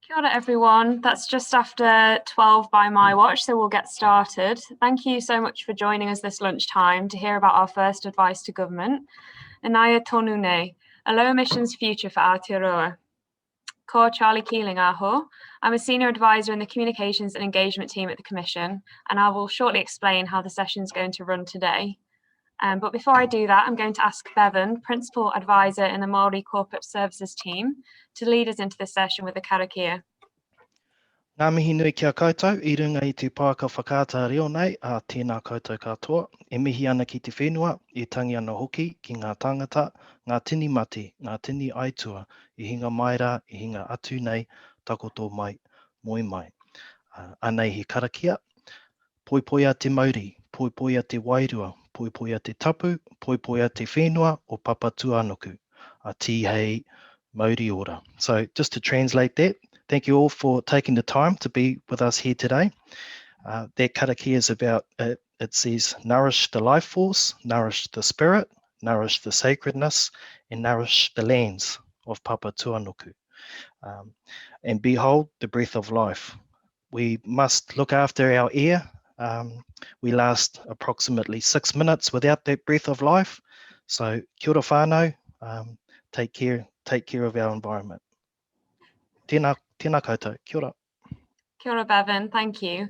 Kia ora everyone, that's just after 12 by my watch, so we'll get started. Thank you so much for joining us this lunchtime to hear about our first advice to government, Ināia tonu, a low emissions future for Aotearoa. Ko Charlie Keeling aho. I'm a senior advisor in the communications and engagement team at the Commission, and I will shortly explain how the session is going to run today. But before I do that, I'm going to ask Bevan, Principal Advisor in the Māori Corporate Services team, to lead us into this session with a karakia. Ngā mihi nui kia koutou, I runga I te pāka whakāta reo nei, a tēnā koutou katoa. E mihi ana ki te whenua, e tangi ana hoki ki ngā tangata, ngā tini mati, ngā tini aitua, I hinga mai rā, I hinga atu nei, takoto mai, moi mai. Anei he karakia, poi poi a te Māori, poi poi a te Wairua, poi poi a te tapu, poi poi a te whenua o Papa Tuanuku, a ti hei Māori ora. So just to translate that, thank you all for taking the time to be with us here today. That karakia is about, it says, nourish the life force, nourish the spirit, nourish the sacredness, and nourish the lands of Papa Tuanuku. And behold, the breath of life. We must look after our air. We last approximately 6 minutes without that breath of life. So kia ora whānau, take care of our environment. Tēnā koutou, kia ora. Kia ora, Bevan, thank you.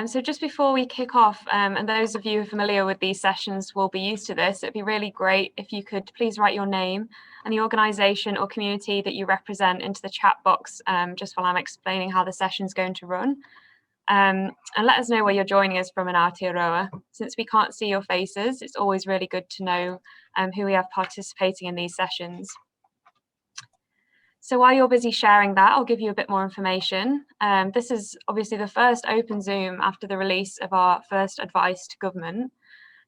So just before we kick off, and those of you familiar with these sessions will be used to this, it'd be really great if you could please write your name and the organisation or community that you represent into the chat box just while I'm explaining how the session's going to run. And let us know where you're joining us from in Aotearoa. Since we can't see your faces, it's always really good to know who we have participating in these sessions. So while you're busy sharing that, I'll give you a bit more information. This is obviously the first open Zoom after the release of our first advice to government.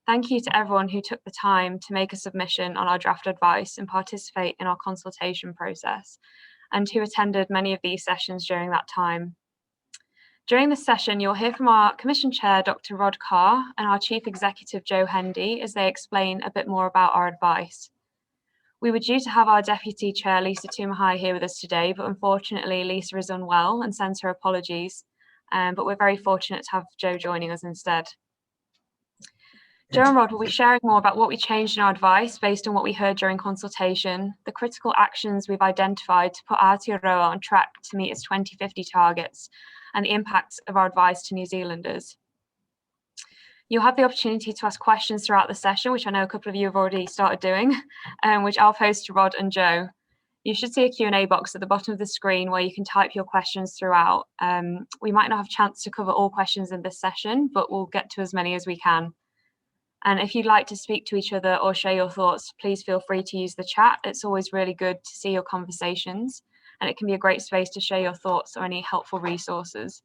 Thank you to everyone who took the time to make a submission on our draft advice and participate in our consultation process, and who attended many of these sessions during that time. During this session, you'll hear from our Commission Chair, Dr. Rod Carr, and our Chief Executive, Joe Hendy, as they explain a bit more about our advice. We were due to have our Deputy Chair, Lisa Tumahai, here with us today, but unfortunately, Lisa is unwell and sends her apologies. But we're very fortunate to have Joe joining us instead. Joe and Rod will be sharing more about what we changed in our advice based on what we heard during consultation, the critical actions we've identified to put Aotearoa on track to meet its 2050 targets, and the impacts of our advice to New Zealanders. You'll have the opportunity to ask questions throughout the session, which I know a couple of you have already started doing, which I'll post to Rod and Joe. You should see a Q&A box at the bottom of the screen where you can type your questions throughout. We might not have a chance to cover all questions in this session, but we'll get to as many as we can. And if you'd like to speak to each other or share your thoughts, please feel free to use the chat. It's always really good to see your conversations, and it can be a great space to share your thoughts or any helpful resources.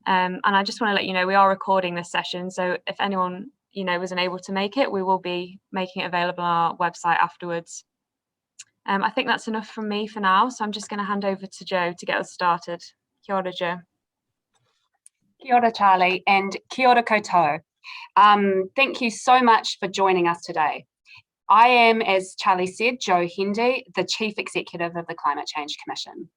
And I just want to let you know we are recording this session, so if anyone wasn't able to make it, we will be making it available on our website afterwards. I think that's enough from me for now, so I'm just going to hand over to Joe to get us started. Kia ora, Joe. Kia ora, Charlie, and kia ora koutou. Thank you so much for joining us today. I am, as Charlie said, Joe Hendy, the Chief Executive of the Climate Change Commission.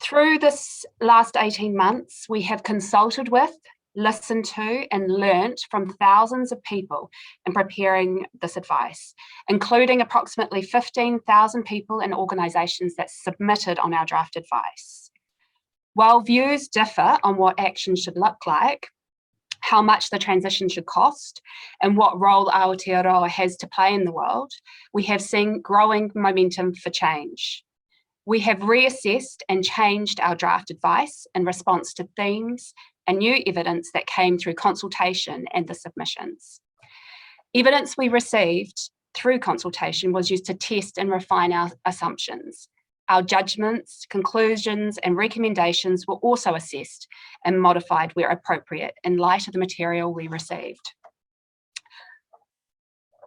Through this last 18 months, we have consulted with, listened to, and learnt from thousands of people in preparing this advice, including approximately 15,000 people and organisations that submitted on our draft advice. While views differ on what action should look like, how much the transition should cost, and what role Aotearoa has to play in the world, we have seen growing momentum for change. We have reassessed and changed our draft advice in response to themes and new evidence that came through consultation and the submissions. Evidence we received through consultation was used to test and refine our assumptions. Our judgments, conclusions, and recommendations were also assessed and modified where appropriate in light of the material we received.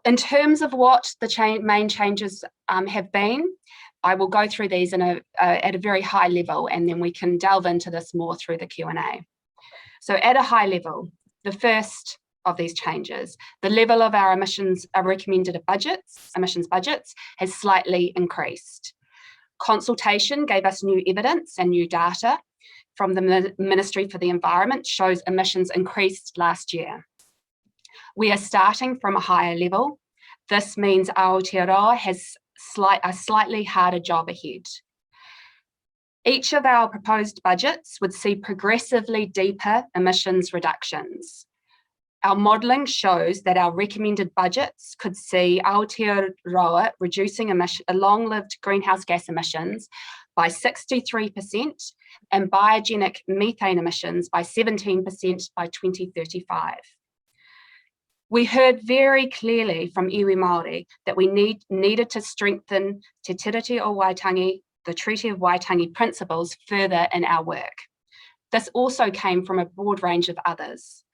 In terms of what the main changes have been, I will go through these at a very high level, and then we can delve into this more through the Q&A. So at a high level, the first of these changes, the level of our emissions budgets has slightly increased. Consultation gave us new evidence and new data from the Ministry for the Environment shows emissions increased last year. We are starting from a higher level. This means Aotearoa has a slightly harder job ahead. Each of our proposed budgets would see progressively deeper emissions reductions. Our modelling shows that our recommended budgets could see Aotearoa reducing long-lived greenhouse gas emissions by 63% and biogenic methane emissions by 17% by 2035. We heard very clearly from iwi Māori that we needed to strengthen Te Tiriti o Waitangi, the Treaty of Waitangi principles further in our work. This also came from a broad range of others.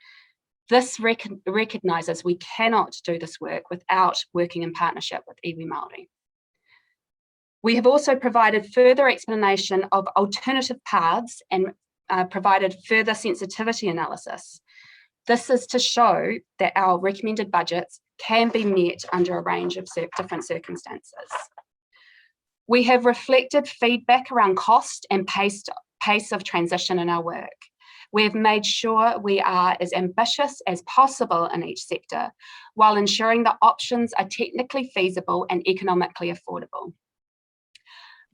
This recognises we cannot do this work without working in partnership with iwi Māori. We have also provided further explanation of alternative paths and provided further sensitivity analysis. This is to show that our recommended budgets can be met under a range of different circumstances. We have reflected feedback around cost and pace of transition in our work. We have made sure we are as ambitious as possible in each sector, while ensuring the options are technically feasible and economically affordable.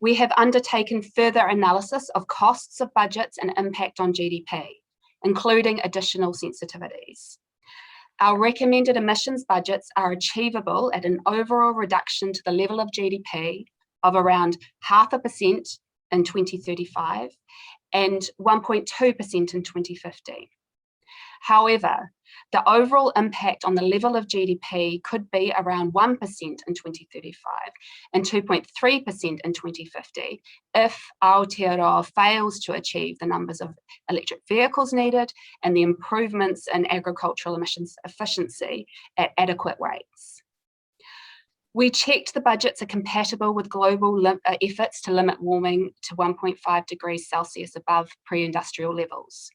We have undertaken further analysis of costs of budgets and impact on GDP, including additional sensitivities. Our recommended emissions budgets are achievable at an overall reduction to the level of GDP of around 0.5% in 2035 and 1.2% in 2050. However, the overall impact on the level of GDP could be around 1% in 2035 and 2.3% in 2050 if Aotearoa fails to achieve the numbers of electric vehicles needed and the improvements in agricultural emissions efficiency at adequate rates. We checked the budgets are compatible with global efforts to limit warming to 1.5 degrees Celsius above pre-industrial levels.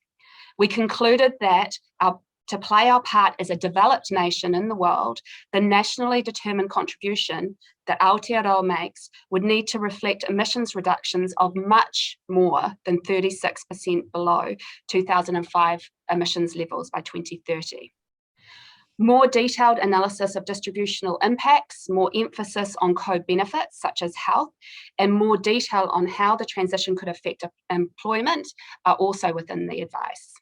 We concluded that to play our part as a developed nation in the world, the nationally determined contribution that Aotearoa makes would need to reflect emissions reductions of much more than 36% below 2005 emissions levels by 2030. More detailed analysis of distributional impacts, more emphasis on co-benefits such as health, and more detail on how the transition could affect employment are also within the advice.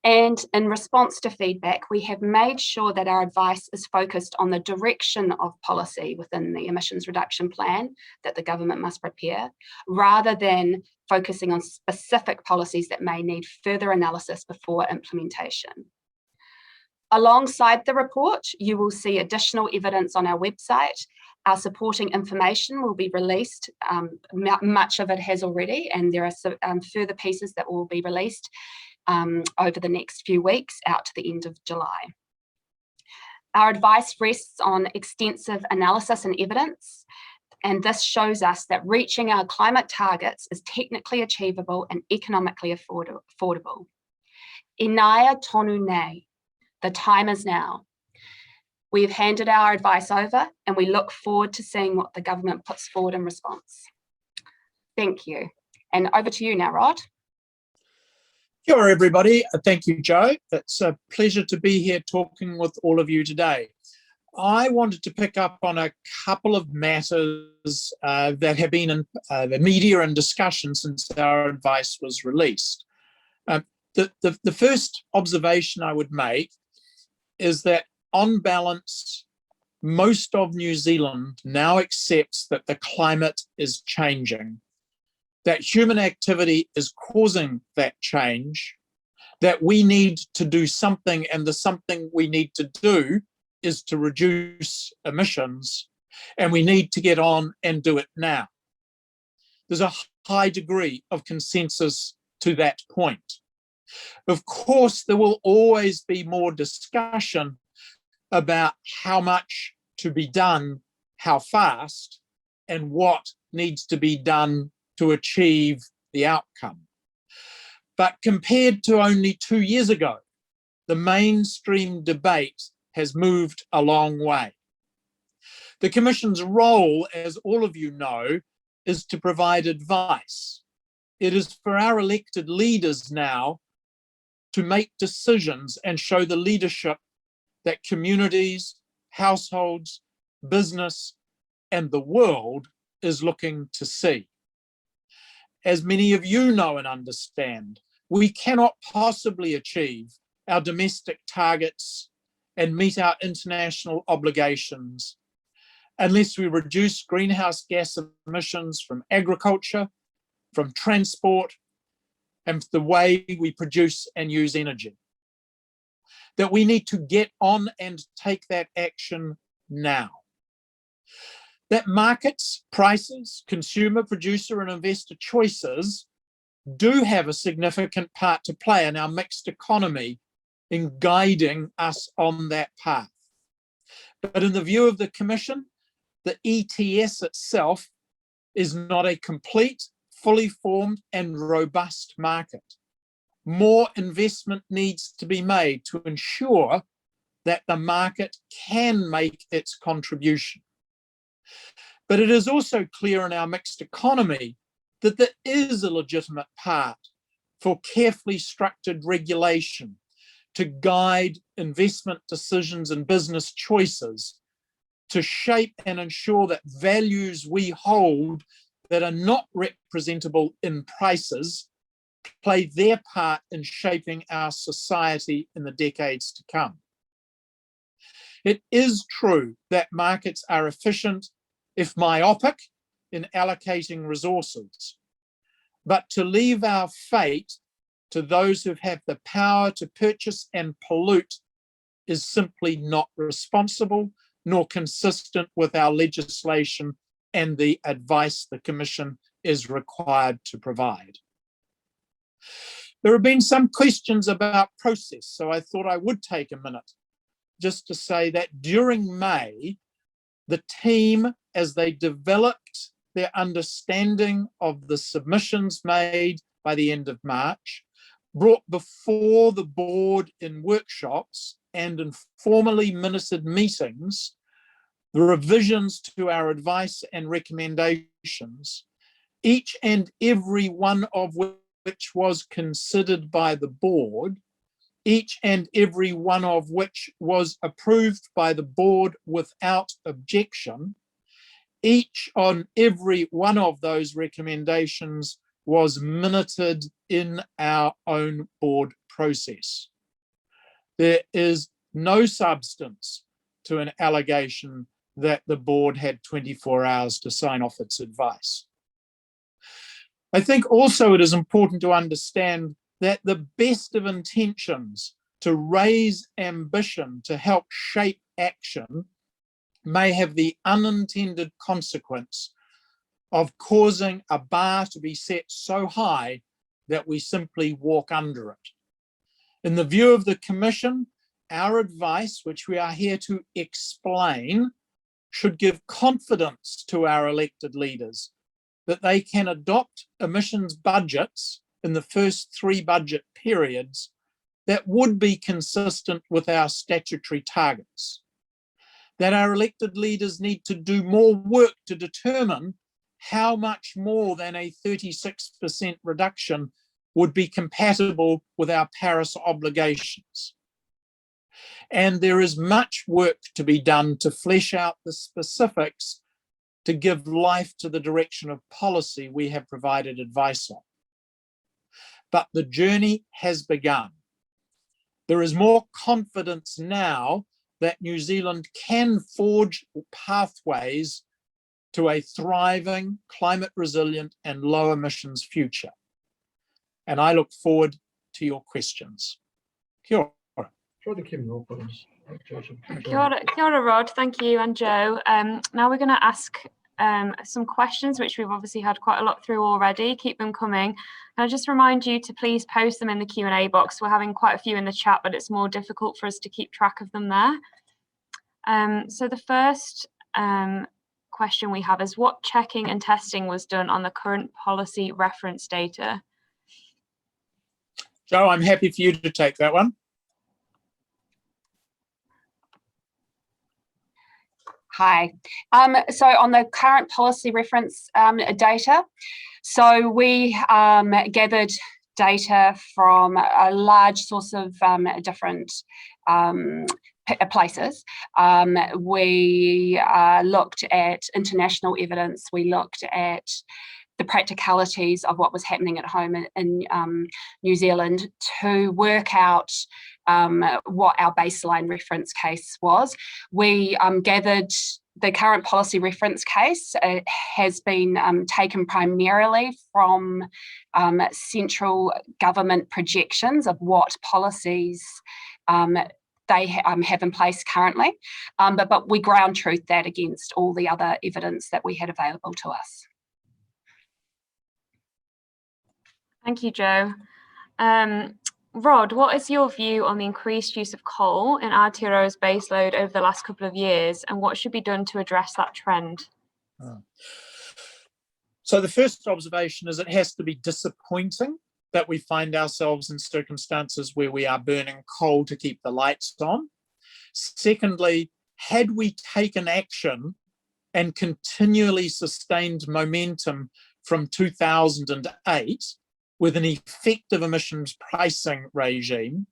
And in response to feedback, we have made sure that our advice is focused on the direction of policy within the emissions reduction plan that the government must prepare, rather than focusing on specific policies that may need further analysis before implementation. Alongside the report, you will see additional evidence on our website. Our supporting information will be released. Much of it has already, and there are further pieces that will be released over the next few weeks out to the end of July. Our advice rests on extensive analysis and evidence, and this shows us that reaching our climate targets is technically achievable and economically affordable. Ināia tonu nei. The time is now. We've handed our advice over and we look forward to seeing what the government puts forward in response. Thank you. And over to you now, Rod. Kia ora, everybody. Thank you, Jo. It's a pleasure to be here talking with all of you today. I wanted to pick up on a couple of matters that have been in the media and discussion since our advice was released. The first observation I would make is that, on balance, most of New Zealand now accepts that the climate is changing, that human activity is causing that change, that we need to do something, and the something we need to do is to reduce emissions, and we need to get on and do it now. There's a high degree of consensus to that point. Of course, there will always be more discussion about how much to be done, how fast, and what needs to be done to achieve the outcome. But compared to only 2 years ago, the mainstream debate has moved a long way. The Commission's role, as all of you know, is to provide advice. It is for our elected leaders now to make decisions and show the leadership that communities, households, business, and the world is looking to see. As many of you know and understand, we cannot possibly achieve our domestic targets and meet our international obligations unless we reduce greenhouse gas emissions from agriculture, from transport, and the way we produce and use energy. That we need to get on and take that action now. That markets, prices, consumer, producer, and investor choices do have a significant part to play in our mixed economy in guiding us on that path. But in the view of the Commission, the ETS itself is not a complete, fully formed and robust market. More investment needs to be made to ensure that the market can make its contribution. But it is also clear in our mixed economy that there is a legitimate part for carefully structured regulation to guide investment decisions and business choices, to shape and ensure that values we hold that are not representable in prices play their part in shaping our society in the decades to come. It is true that markets are efficient, if myopic, in allocating resources, but to leave our fate to those who have the power to purchase and pollute is simply not responsible nor consistent with our legislation and the advice the Commission is required to provide. There have been some questions about process, so I thought I would take a minute just to say that during May, the team, as they developed their understanding of the submissions made by the end of March, brought before the board in workshops and informally minuted meetings the revisions to our advice and recommendations, each and every one of which was considered by the board, each and every one of which was approved by the board without objection. Each on every one of those recommendations was minuted in our own board process. There is no substance to an allegation that the board had 24 hours to sign off its advice. I think also it is important to understand that the best of intentions to raise ambition to help shape action may have the unintended consequence of causing a bar to be set so high that we simply walk under it. In the view of the Commission, our advice, which we are here to explain, should give confidence to our elected leaders that they can adopt emissions budgets in the first 3 budget periods that would be consistent with our statutory targets. That our elected leaders need to do more work to determine how much more than a 36% reduction would be compatible with our Paris obligations. And there is much work to be done to flesh out the specifics to give life to the direction of policy we have provided advice on. But the journey has begun. There is more confidence now that New Zealand can forge pathways to a thriving, climate resilient and low emissions future. And I look forward to your questions. Kia ora. Kia ora, Rod. Thank you, and Joe. Now we're going to ask some questions, which we've obviously had quite a lot through already. Keep them coming. And I just remind you to please post them in the Q&A box. We're having quite a few in the chat, but it's more difficult for us to keep track of them there. So the first question we have is, what checking and testing was done on the current policy reference data? Joe, I'm happy for you to take that one. Hi. So on the current policy reference data, so we gathered data from a large source of different places. We looked at international evidence. We looked at the practicalities of what was happening at home in New Zealand to work out what our baseline reference case was. We gathered the current policy reference case. It has been taken primarily from central government projections of what policies they have in place currently, but we ground truth that against all the other evidence that we had available to us. Thank you, Jo. Rod, what is your view on the increased use of coal in Aotearoa's baseload over the last couple of years, and what should be done to address that trend? So the first observation is it has to be disappointing that we find ourselves in circumstances where we are burning coal to keep the lights on. Secondly, had we taken action and continually sustained momentum from 2008, with an effective emissions pricing regime,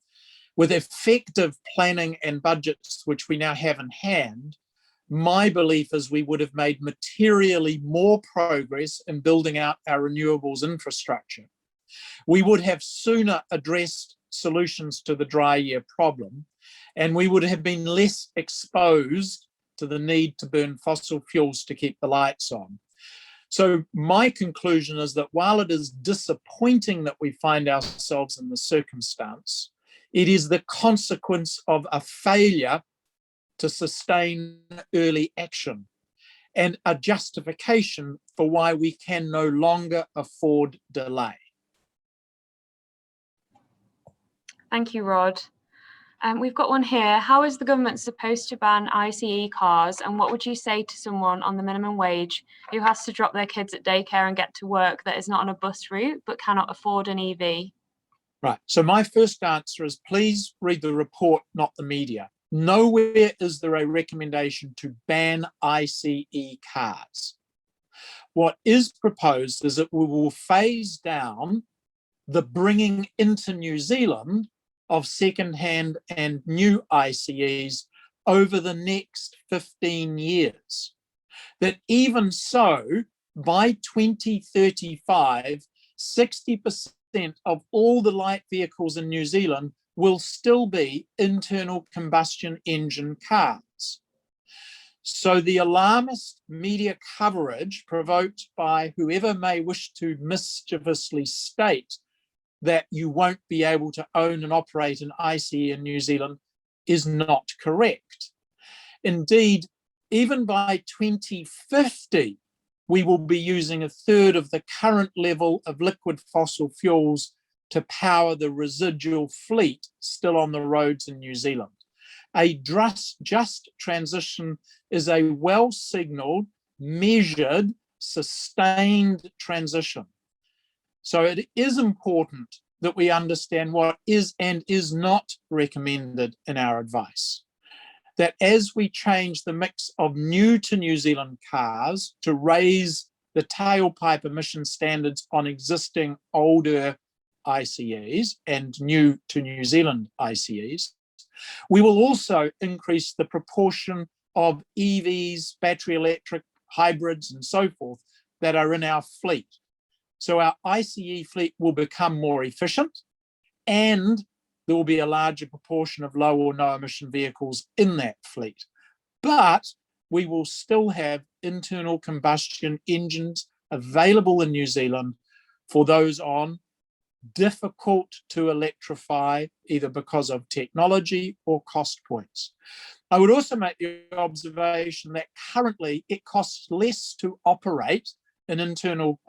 with effective planning and budgets, which we now have in hand, my belief is we would have made materially more progress in building out our renewables infrastructure. We would have sooner addressed solutions to the dry year problem, and we would have been less exposed to the need to burn fossil fuels to keep the lights on. So my conclusion is that while it is disappointing that we find ourselves in the circumstance, it is the consequence of a failure to sustain early action and a justification for why we can no longer afford delay. Thank you, Rod. We've got one here. How is the government supposed to ban ICE cars, and what would you say to someone on the minimum wage who has to drop their kids at daycare and get to work that is not on a bus route but cannot afford an EV? Right, so my first answer is please read the report, not the media. Nowhere is there a recommendation to ban ICE cars. What is proposed is that we will phase down the bringing into New Zealand of second-hand and new ICEs over the next 15 years. That even so, by 2035, 60% of all the light vehicles in New Zealand will still be internal combustion engine cars. So the alarmist media coverage provoked by whoever may wish to mischievously state that you won't be able to own and operate an ICE in New Zealand is not correct. Indeed, even by 2050, we will be using a third of the current level of liquid fossil fuels to power the residual fleet still on the roads in New Zealand. A just transition is a well-signaled, measured, sustained transition. So it is important that we understand what is and is not recommended in our advice. That as we change the mix of new to New Zealand cars to raise the tailpipe emission standards on existing older ICEs and new to New Zealand ICEs, we will also increase the proportion of EVs, battery electric, hybrids, and so forth that are in our fleet. So our ICE fleet will become more efficient, and there will be a larger proportion of low or no emission vehicles in that fleet. But we will still have internal combustion engines available in New Zealand for those on difficult to electrify, either because of technology or cost points. I would also make the observation that currently it costs less to operate an internal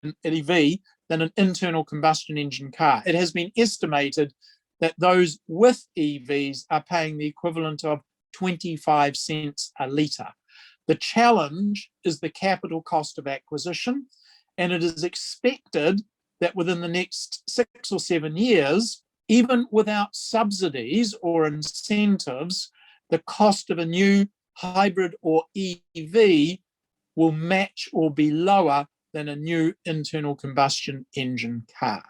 an EV than an internal combustion engine car. It has been estimated that those with EVs are paying the equivalent of 25 cents a litre. The challenge is the capital cost of acquisition, and it is expected that within the next 6 or 7 years, even without subsidies or incentives, the cost of a new hybrid or EV will match or be lower than a new internal combustion engine car.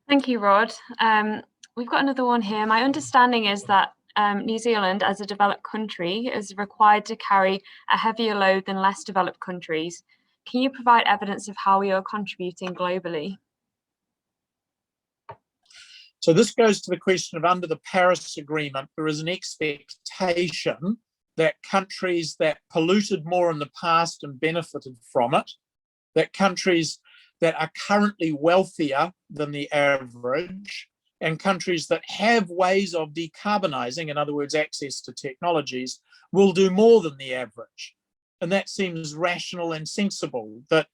Thank you, Rod. We've got another one here. My understanding is that New Zealand, as a developed country, is required to carry a heavier load than less developed countries. Can you provide evidence of how we are contributing globally? So this goes to the question of, under the Paris Agreement, there is an expectation that countries that polluted more in the past and benefited from it, that countries that are currently wealthier than the average, and countries that have ways of decarbonising, in other words, access to technologies, will do more than the average. And that seems rational and sensible, that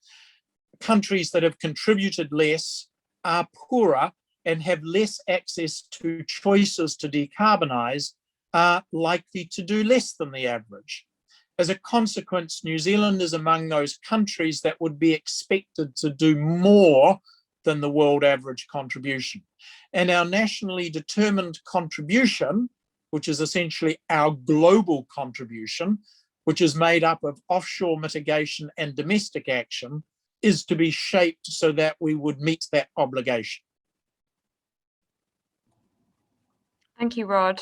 countries that have contributed less are poorer and have less access to choices to decarbonise are likely to do less than the average. As a consequence, New Zealand is among those countries that would be expected to do more than the world average contribution. And our nationally determined contribution, which is essentially our global contribution, which is made up of offshore mitigation and domestic action, is to be shaped so that we would meet that obligation. Thank you, Rod.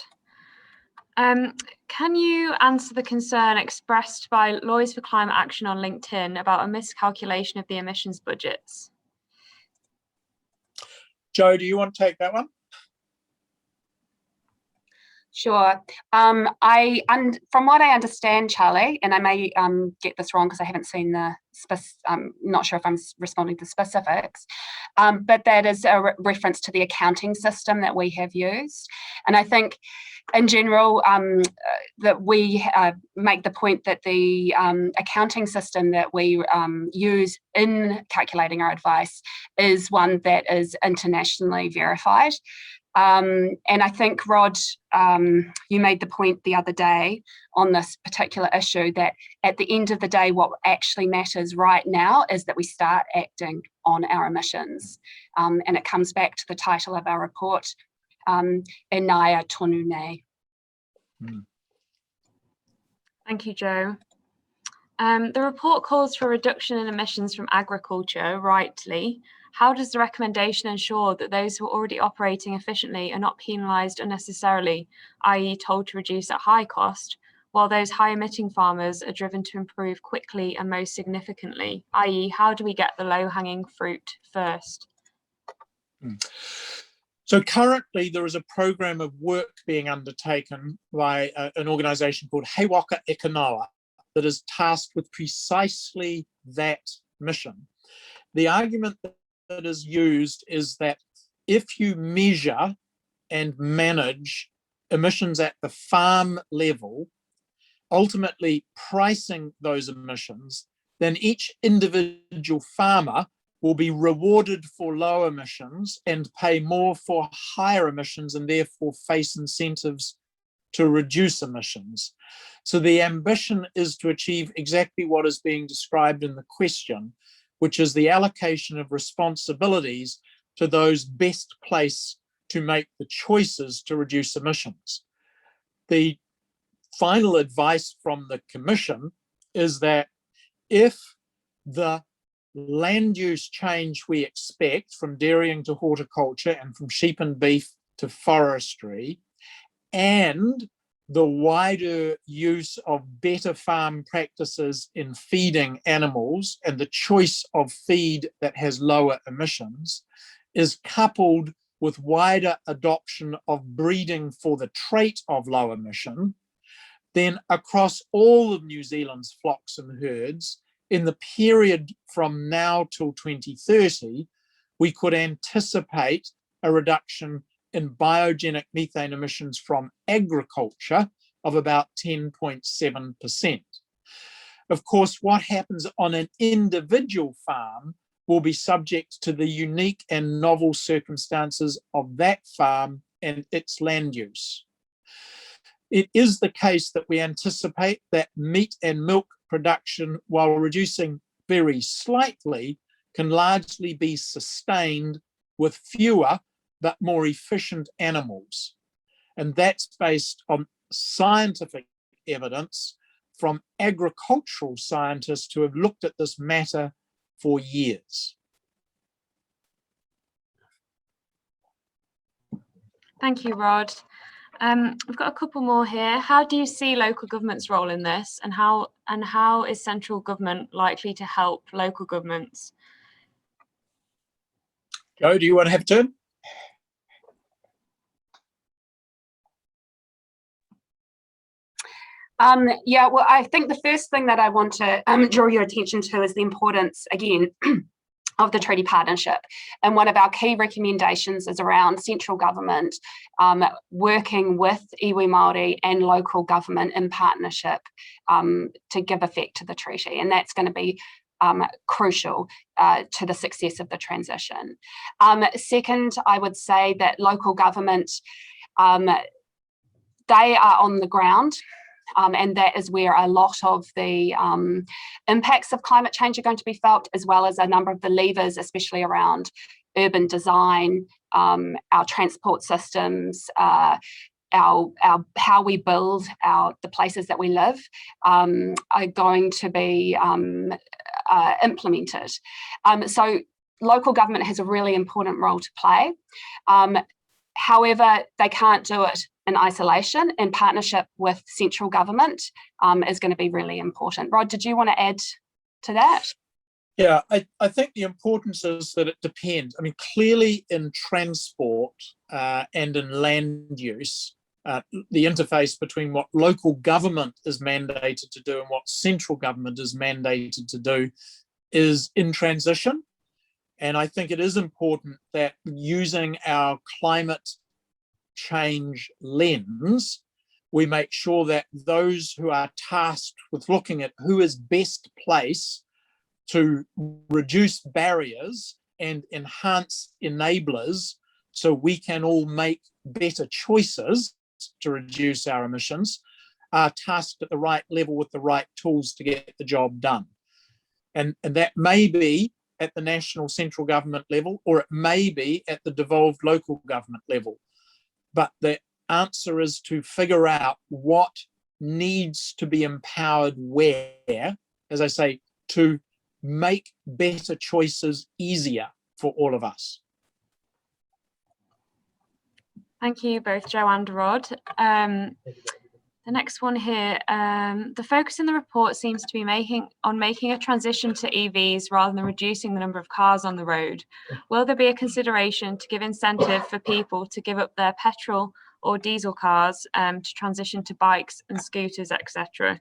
Can you answer the concern expressed by Lawyers for Climate Action on LinkedIn about a miscalculation of the emissions budgets? Joe, do you want to take that one? Sure. From what I understand, Charlie, and I may get this wrong because I haven't seen the I'm not sure if I'm responding to specifics, but that is a reference to the accounting system that we have used. And I think in general that we make the point that the accounting system that we use in calculating our advice is one that is internationally verified. And I think, Rod, you made the point the other day on this particular issue that at the end of the day, what actually matters right now is that we start acting on our emissions. And it comes back to the title of our report, Ināia, tonu. Thank you, Joe. The report calls for a reduction in emissions from agriculture, rightly. How does the recommendation ensure that those who are already operating efficiently are not penalised unnecessarily, i.e. told to reduce at high cost, while those high-emitting farmers are driven to improve quickly and most significantly, i.e. how do we get the low-hanging fruit first? So currently there is a program of work being undertaken by an organisation called He Waka Eke Noa that is tasked with precisely that mission. The argument that is used is that if you measure and manage emissions at the farm level, ultimately pricing those emissions, then each individual farmer will be rewarded for low emissions and pay more for higher emissions and therefore face incentives to reduce emissions. So the ambition is to achieve exactly what is being described in the question, which is the allocation of responsibilities to those best placed to make the choices to reduce emissions. The final advice from the Commission is that if the land use change we expect from dairying to horticulture and from sheep and beef to forestry, and the wider use of better farm practices in feeding animals and the choice of feed that has lower emissions is coupled with wider adoption of breeding for the trait of low emission, then across all of New Zealand's flocks and herds, in the period from now till 2030, we could anticipate a reduction in biogenic methane emissions from agriculture of about 10.7%. Of course, what happens on an individual farm will be subject to the unique and novel circumstances of that farm and its land use. It is the case that we anticipate that meat and milk production, while reducing very slightly, can largely be sustained with fewer but more efficient animals. And that's based on scientific evidence from agricultural scientists who have looked at this matter for years. Thank you, Rod. We've got a couple more here. How do you see local government's role in this, and how is central government likely to help local governments? Joe, do you want to have a turn? Yeah, well, I think the first thing that I want to draw your attention to is the importance, again, of the treaty partnership. And one of our key recommendations is around central government working with iwi Māori and local government in partnership to give effect to the treaty. And that's going to be crucial to the success of the transition. Second, I would say that local government, they are on the ground. And that is where a lot of the impacts of climate change are going to be felt, as well as a number of the levers, especially around urban design, our transport systems, our how we build the places that we live are going to be implemented. So local government has a really important role to play. However, they can't do it in isolation, and partnership with central government is going to be really important. Rod, did you want to add to that? Yeah, I think the importance is that it depends. I mean, clearly in transport and in land use, the interface between what local government is mandated to do and what central government is mandated to do is in transition. And I think it is important that using our climate change lens, we make sure that those who are tasked with looking at who is best placed to reduce barriers and enhance enablers so we can all make better choices to reduce our emissions are tasked at the right level with the right tools to get the job done. And that may be at the national central government level, or it may be at the devolved local government level. But the answer is to figure out what needs to be empowered where, as I say, to make better choices easier for all of us. Thank you both, Joe and Rod. The next one here, the focus in the report seems to be making a transition to EVs rather than reducing the number of cars on the road. Will there be a consideration to give incentive for people to give up their petrol or diesel cars to transition to bikes and scooters, etc.?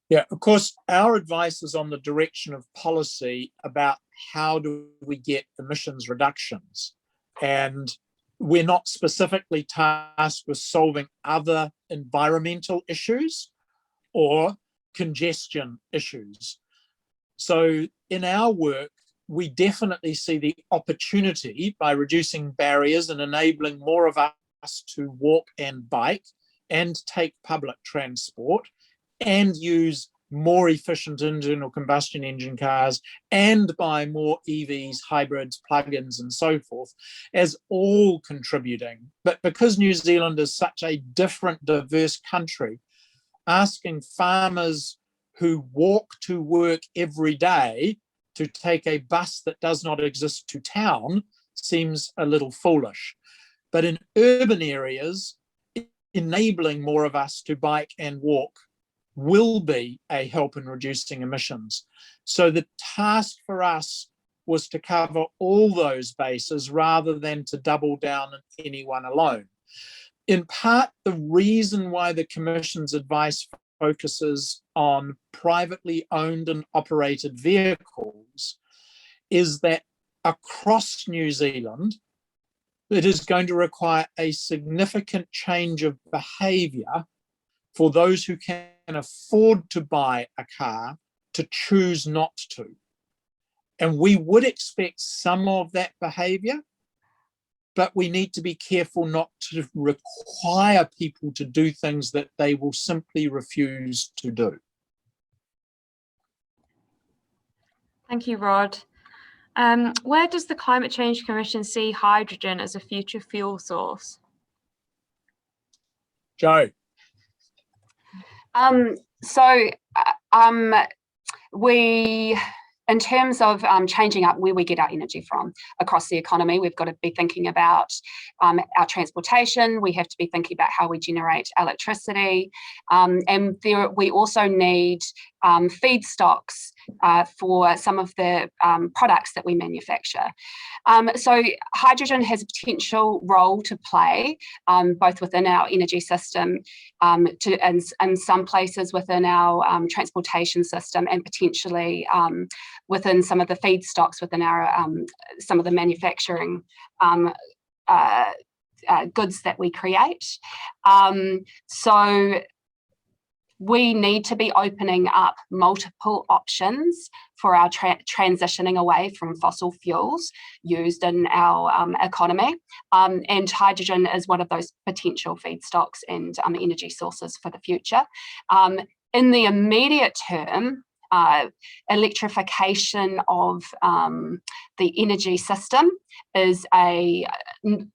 Yeah, of course, our advice is on the direction of policy about how do we get emissions reductions. And we're not specifically tasked with solving other environmental issues or congestion issues. So in our work, we definitely see the opportunity by reducing barriers and enabling more of us to walk and bike and take public transport and use more efficient internal combustion engine cars and buy more EVs, hybrids, plug-ins and so forth, as all contributing. But because New Zealand is such a different, diverse country, asking farmers who walk to work every day to take a bus that does not exist to town seems a little foolish. But in urban areas, enabling more of us to bike and walk will be a help in reducing emissions. So the task for us was to cover all those bases rather than to double down on any one alone. In part, the reason why the Commission's advice focuses on privately owned and operated vehicles is that across New Zealand, it is going to require a significant change of behaviour for those who can afford to buy a car to choose not to. And we would expect some of that behaviour, but we need to be careful not to require people to do things that they will simply refuse to do. Thank you, Rod. Where does the Climate Change Commission see hydrogen as a future fuel source? Joe. We, in terms of changing up where we get our energy from across the economy, we've got to be thinking about our transportation. We have to be thinking about how we generate electricity, and we also need feedstocks for some of the products that we manufacture. So hydrogen has a potential role to play both within our energy system and some places within our transportation system, and potentially within some of the feedstocks within our some of the manufacturing goods that we create. So we need to be opening up multiple options for our transitioning away from fossil fuels used in our economy. And hydrogen is one of those potential feedstocks and energy sources for the future. In the immediate term, electrification of the energy system is a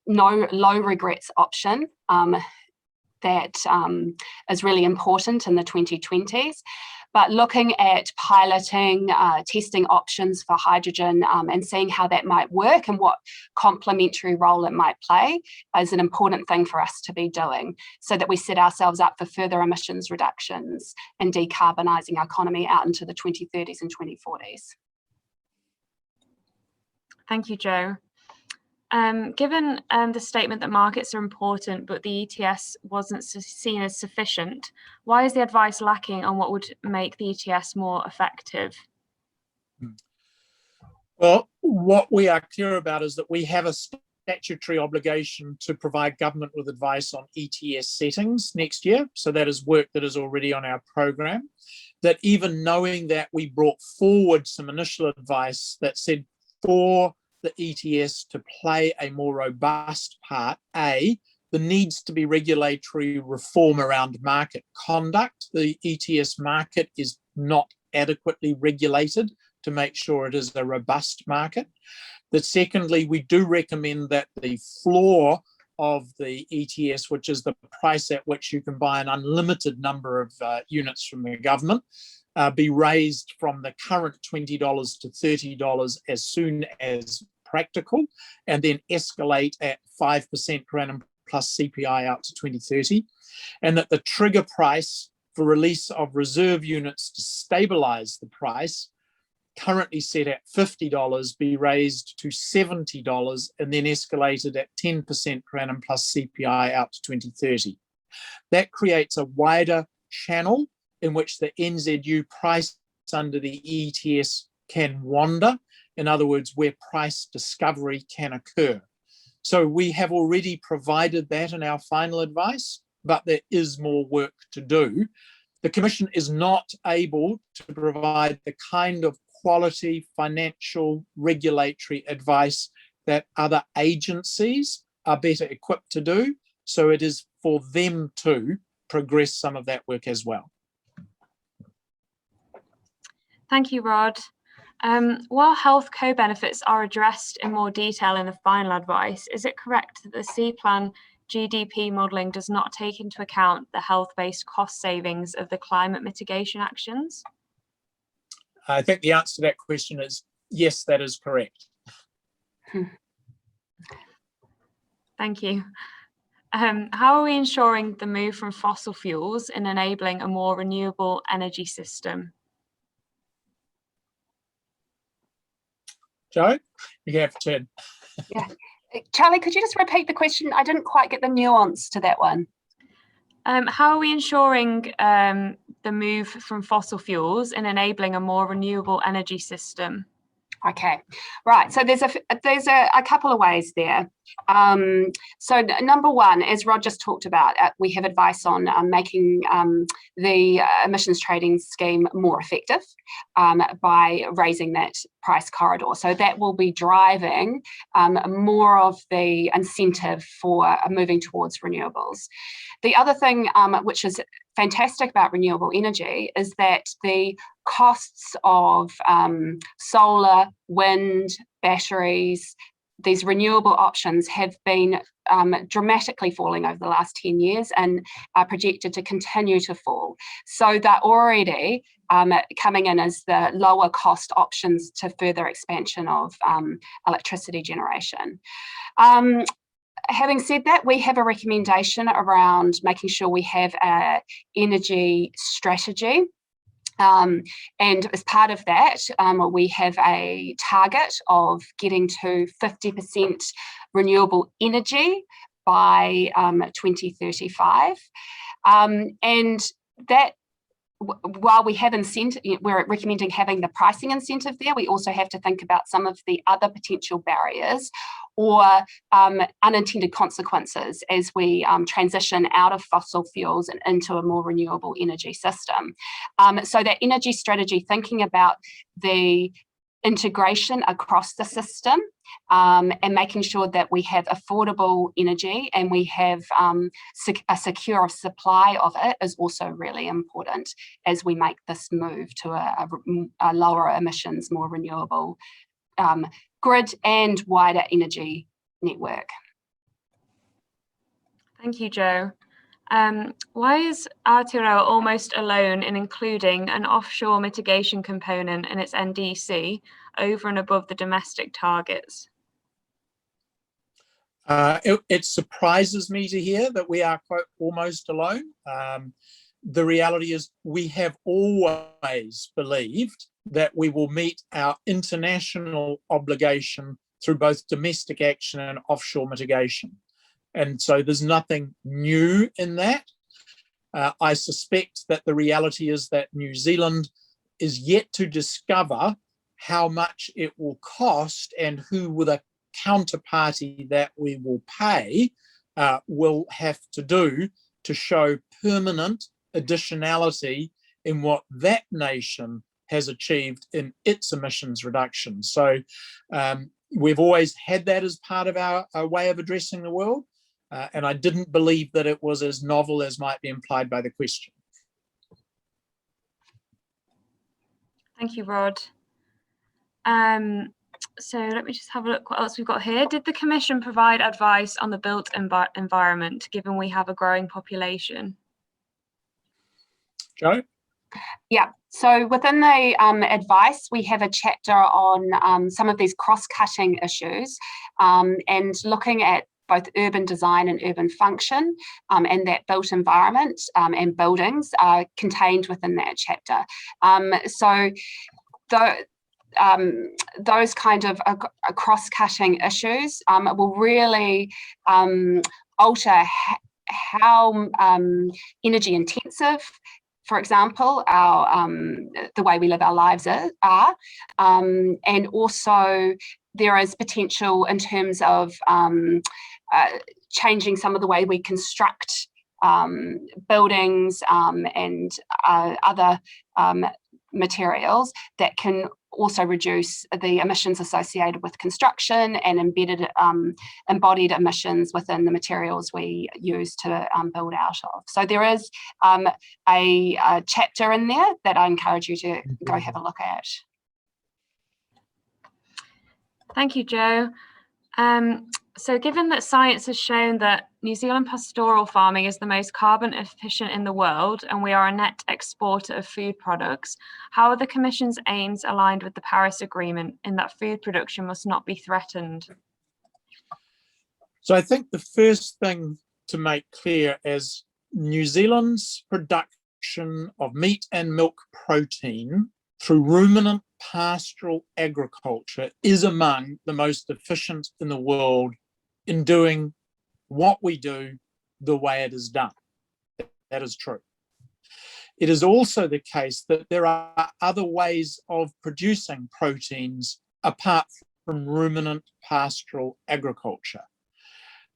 low regrets option that is really important in the 2020s. But looking at piloting, testing options for hydrogen and seeing how that might work and what complementary role it might play is an important thing for us to be doing, so that we set ourselves up for further emissions reductions and decarbonising our economy out into the 2030s and 2040s. Thank you, Jo. Given the statement that markets are important, but the ETS wasn't seen as sufficient, why is the advice lacking on what would make the ETS more effective? Well, what we are clear about is that we have a statutory obligation to provide government with advice on ETS settings next year. So that is work that is already on our program. That even knowing that, we brought forward some initial advice that said for the ETS to play a more robust part, there needs to be regulatory reform around market conduct. The ETS market is not adequately regulated to make sure it is a robust market. That secondly, we do recommend that the floor of the ETS, which is the price at which you can buy an unlimited number of units from the government, be raised from the current $20 to $30 as soon as practical, and then escalate at 5% per annum plus CPI out to 2030. And that the trigger price for release of reserve units to stabilise the price, currently set at $50, be raised to $70 and then escalated at 10% per annum plus CPI out to 2030. That creates a wider channel in which the NZU price under the ETS can wander. In other words, where price discovery can occur. So we have already provided that in our final advice, but there is more work to do. The Commission is not able to provide the kind of quality financial regulatory advice that other agencies are better equipped to do. So it is for them to progress some of that work as well. Thank you, Rod. While health co-benefits are addressed in more detail in the final advice, is it correct that the C-Plan GDP modelling does not take into account the health-based cost savings of the climate mitigation actions? I think the answer to that question is yes, that is correct. Thank you. How are we ensuring the move from fossil fuels in enabling a more renewable energy system? Joe, you have to. Yeah. Charlie, could you just repeat the question? I didn't quite get the nuance to that one. How are we ensuring the move from fossil fuels and enabling a more renewable energy system? Okay, right. So there's a couple of ways there. So number one, as Rod just talked about, we have advice on making the emissions trading scheme more effective by raising that price corridor. So that will be driving more of the incentive for moving towards renewables. The other thing which is fantastic about renewable energy is that the costs of solar, wind, batteries, these renewable options have been dramatically falling over the last 10 years and are projected to continue to fall. So they're already coming in as the lower cost options to further expansion of electricity generation. Having said that, we have a recommendation around making sure we have an energy strategy. And as part of that, we have a target of getting to 50% renewable energy by 2035. And that, while we have incentive, we're recommending having the pricing incentive there, we also have to think about some of the other potential barriers or unintended consequences as we transition out of fossil fuels and into a more renewable energy system. So that energy strategy, thinking about the integration across the system and making sure that we have affordable energy and we have a secure supply of it is also really important as we make this move to a lower emissions, more renewable grid and wider energy network. Thank you, Jo. Why is Aotearoa almost alone in including an offshore mitigation component in its NDC over and above the domestic targets? It surprises me to hear that we are quite almost alone. The reality is we have always believed that we will meet our international obligation through both domestic action and offshore mitigation. And so there's nothing new in that. I suspect that the reality is that New Zealand is yet to discover how much it will cost and who with a counterparty that we will pay will have to do to show permanent additionality in what that nation has achieved in its emissions reduction. So we've always had that as part of our way of addressing the world. And I didn't believe that it was as novel as might be implied by the question. Thank you, Rod. So let me just have a look what else we've got here. Did the Commission provide advice on the built environment, given we have a growing population? Jo? Yeah, so within the advice, we have a chapter on some of these cross-cutting issues and looking at both urban design and urban function, and that built environment and buildings are contained within that chapter. So those kind of cross-cutting issues will really alter how energy intensive, for example, the way we live our lives are, and also there is potential in terms of changing some of the way we construct buildings and other materials that can also reduce the emissions associated with construction and embodied emissions within the materials we use to build out of. So there is a chapter in there that I encourage you to go have a look at. Thank you, Jo. So given that science has shown that New Zealand pastoral farming is the most carbon efficient in the world and we are a net exporter of food products, how are the Commission's aims aligned with the Paris Agreement in that food production must not be threatened? So I think the first thing to make clear is New Zealand's production of meat and milk protein through ruminant pastoral agriculture is among the most efficient in the world in doing what we do the way it is done. That is true. It is also the case that there are other ways of producing proteins apart from ruminant pastoral agriculture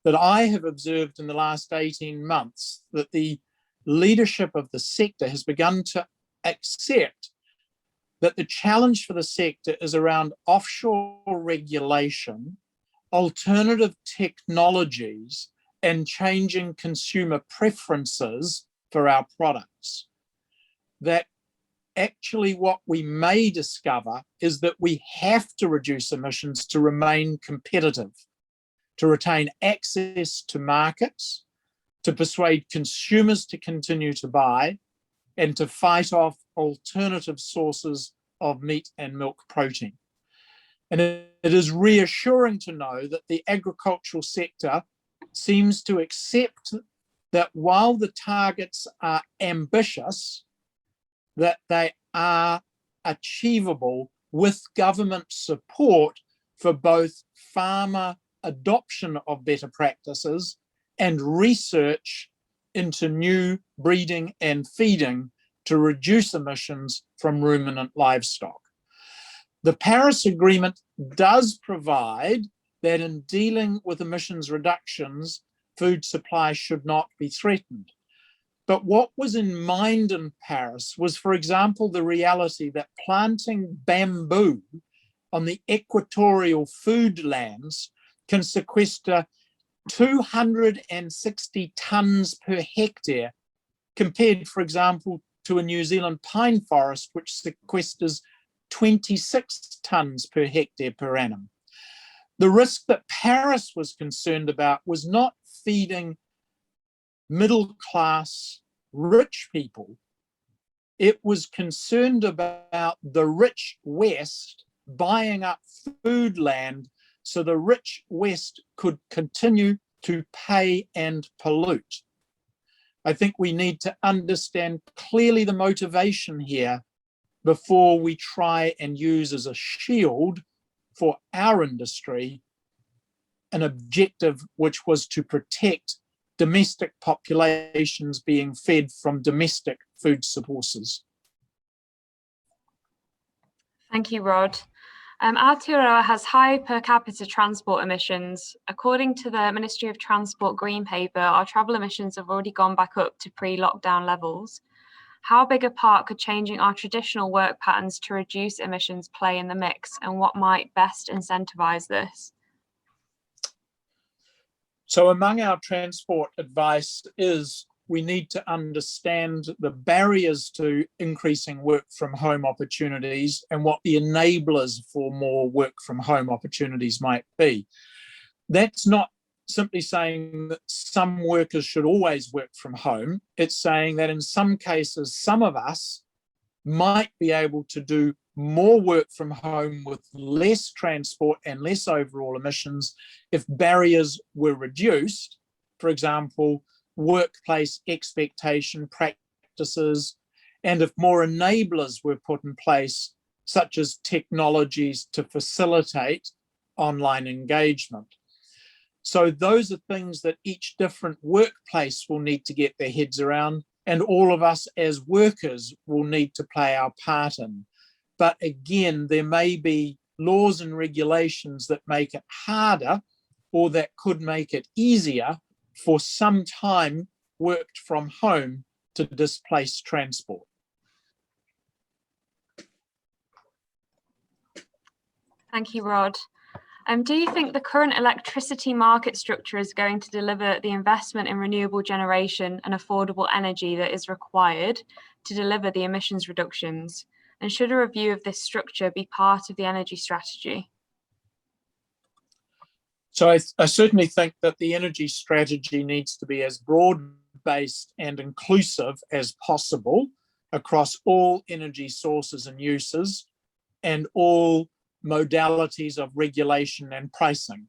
that I have observed in the last 18 months, that the leadership of the sector has begun to accept that the challenge for the sector is around offshore regulation, alternative technologies, and changing consumer preferences for our products. That actually what we may discover is that we have to reduce emissions to remain competitive, to retain access to markets, to persuade consumers to continue to buy, and to fight off alternative sources of meat and milk protein. And it is reassuring to know that the agricultural sector seems to accept that while the targets are ambitious, that they are achievable with government support for both farmer adoption of better practices and research into new breeding and feeding to reduce emissions from ruminant livestock. The Paris Agreement does provide that in dealing with emissions reductions, food supply should not be threatened. But what was in mind in Paris was, for example, the reality that planting bamboo on the equatorial food lands can sequester 260 tonnes per hectare, compared, for example, to a New Zealand pine forest, which sequesters 26 tonnes per hectare per annum. The risk that Paris was concerned about was not feeding middle-class rich people. It was concerned about the rich West buying up food land so the rich West could continue to pay and pollute. I think we need to understand clearly the motivation here before we try and use as a shield for our industry an objective which was to protect domestic populations being fed from domestic food sources. Thank you, Rod. Aotearoa has high per capita transport emissions. According to the Ministry of Transport Green Paper, our travel emissions have already gone back up to pre-lockdown levels. How big a part could changing our traditional work patterns to reduce emissions play in the mix, and what might best incentivise this? So among our transport advice is we need to understand the barriers to increasing work from home opportunities and what the enablers for more work from home opportunities might be. That's not simply saying that some workers should always work from home. It's saying that in some cases, some of us might be able to do more work from home with less transport and less overall emissions if barriers were reduced. For example, workplace expectation practices, and if more enablers were put in place, such as technologies to facilitate online engagement. So those are things that each different workplace will need to get their heads around, and all of us as workers will need to play our part in. But again, there may be laws and regulations that make it harder or that could make it easier for some time worked from home to displace transport. Thank you, Rod. Do you think the current electricity market structure is going to deliver the investment in renewable generation and affordable energy that is required to deliver the emissions reductions? And should a review of this structure be part of the energy strategy? So I certainly think that the energy strategy needs to be as broad-based and inclusive as possible across all energy sources and uses and all modalities of regulation and pricing.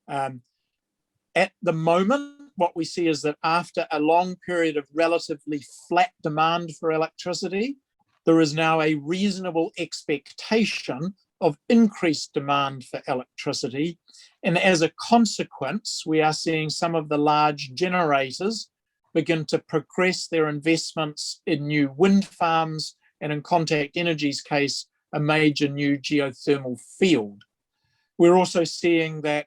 At the moment, what we see is that after a long period of relatively flat demand for electricity, there is now a reasonable expectation of increased demand for electricity. And as a consequence, we are seeing some of the large generators begin to progress their investments in new wind farms, and in Contact Energy's case, a major new geothermal field. We're also seeing that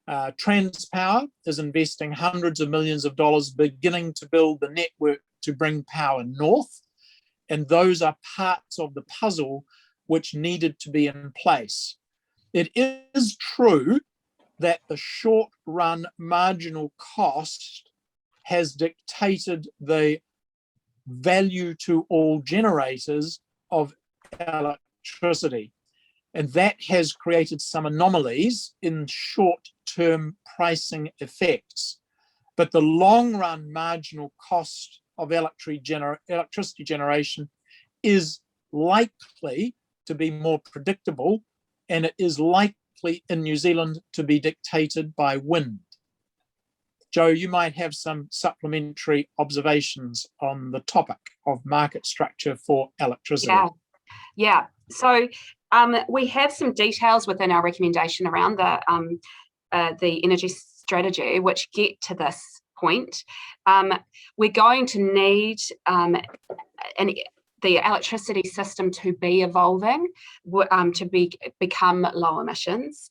Transpower is investing hundreds of millions of dollars beginning to build the network to bring power north. And those are parts of the puzzle which needed to be in place. It is true that the short-run marginal cost has dictated the value to all generators of electricity. And that has created some anomalies in short-term pricing effects. But the long-run marginal cost of electricity generation is likely to be more predictable, and it is likely in New Zealand to be dictated by wind. Joe, you might have some supplementary observations on the topic of market structure for electricity. Yeah. So we have some details within our recommendation around the energy strategy, which get to this point. We're going to need the electricity system to be evolving, to become low emissions,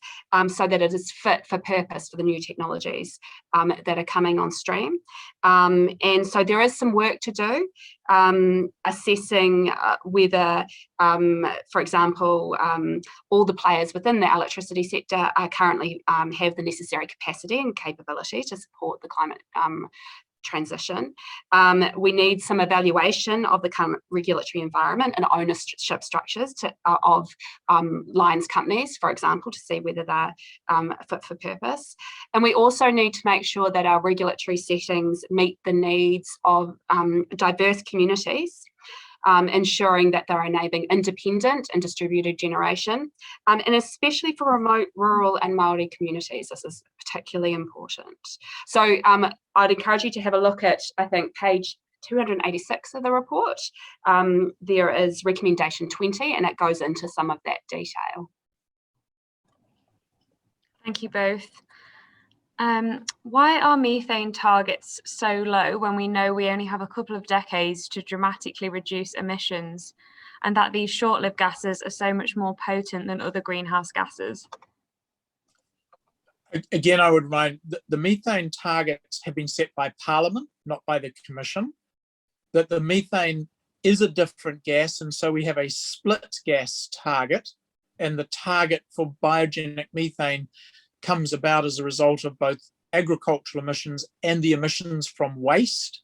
so that it is fit for purpose for the new technologies that are coming on stream. And so there is some work to do, assessing whether, for example, all the players within the electricity sector are currently have the necessary capacity and capability to support the climate transition. We need some evaluation of the current regulatory environment and ownership structures of lines companies, for example, to see whether they're fit for purpose. And we also need to make sure that our regulatory settings meet the needs of diverse communities, ensuring that they're enabling independent and distributed generation, and especially for remote, rural and Māori communities. This is particularly important. So I'd encourage you to have a look at, I think, page 286 of the report. There is recommendation 20, and it goes into some of that detail. Thank you both. Why are methane targets so low when we know we only have a couple of decades to dramatically reduce emissions, and that these short-lived gases are so much more potent than other greenhouse gases? Again, I would remind that the methane targets have been set by Parliament, not by the Commission, that the methane is a different gas, and so we have a split gas target, and the target for biogenic methane comes about as a result of both agricultural emissions and the emissions from waste.